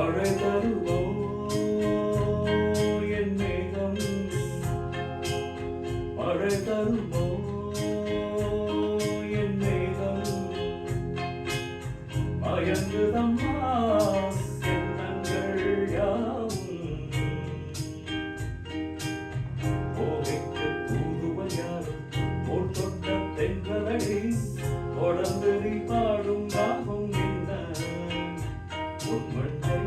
மழை தருவோ என் மேகம், மழை தருவோ என் மேகம், மயங்குதம்மா எண்ணங்கள் யாவும், கோவைக்கு தூதுவன் யாரும் போல் தொட்ட தென்றலடி, தொடர்ந்து நீ பாடும் ராகம் என்ன உன்மண்டை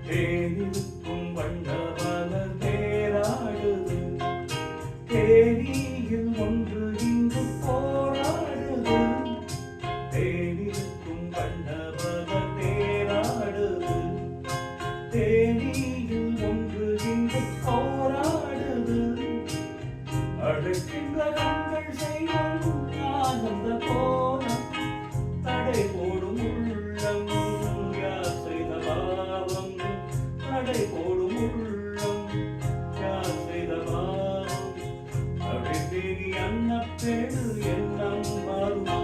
தேனிருக்கும் வண்ண மலர் தேராடுது, தேனியில் ஒன்று இங்கு போராடுது, தேனிருக்கும் வண்ண மலர் தேராடுது, தேனியில் ஒன்று இங்கு போராடுது, அழைக்கின்ற கண்கள் செய்யும் ஆனந்த கோலம், தடை போடும் உள்ளம் யார் செய்த பாவம், தடை போடும் உள்ளம் யார் செய்த பாவம், அழைத்தேரி அன்னப்பேடு எண்ணம் மாறுமா.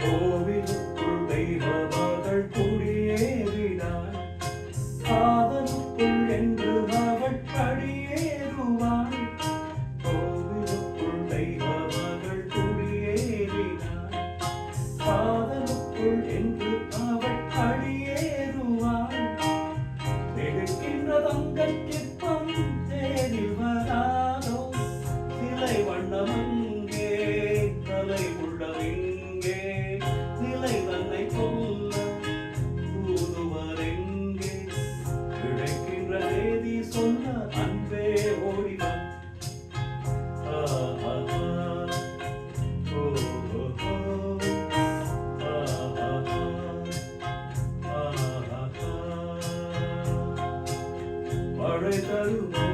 கோவிலுக்குள் தெய்வ மகள் குடியேறினாள், காதலுக்குள் என்று அவள் படியேறுவாள், கோவிலுக்குள் தெய்வ மகள் குடியேறினாள், காதலுக்குள் என்று அவள் படியேறுவாள், எடுக்கின்ற தங்கச் சிற்பம் தேரில் வராதோ, சிலை வண்ணமங்கே தலை உள்ளவிங்கே, நிலை தன்னை கொல்ல தூதுவரெங்கே, கிடைக்கின்ற தேதி சொன்ன அன்பே ஓடிவா. மழை தருவோ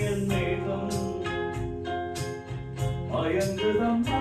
என் மேகம், மயங்குதம்மா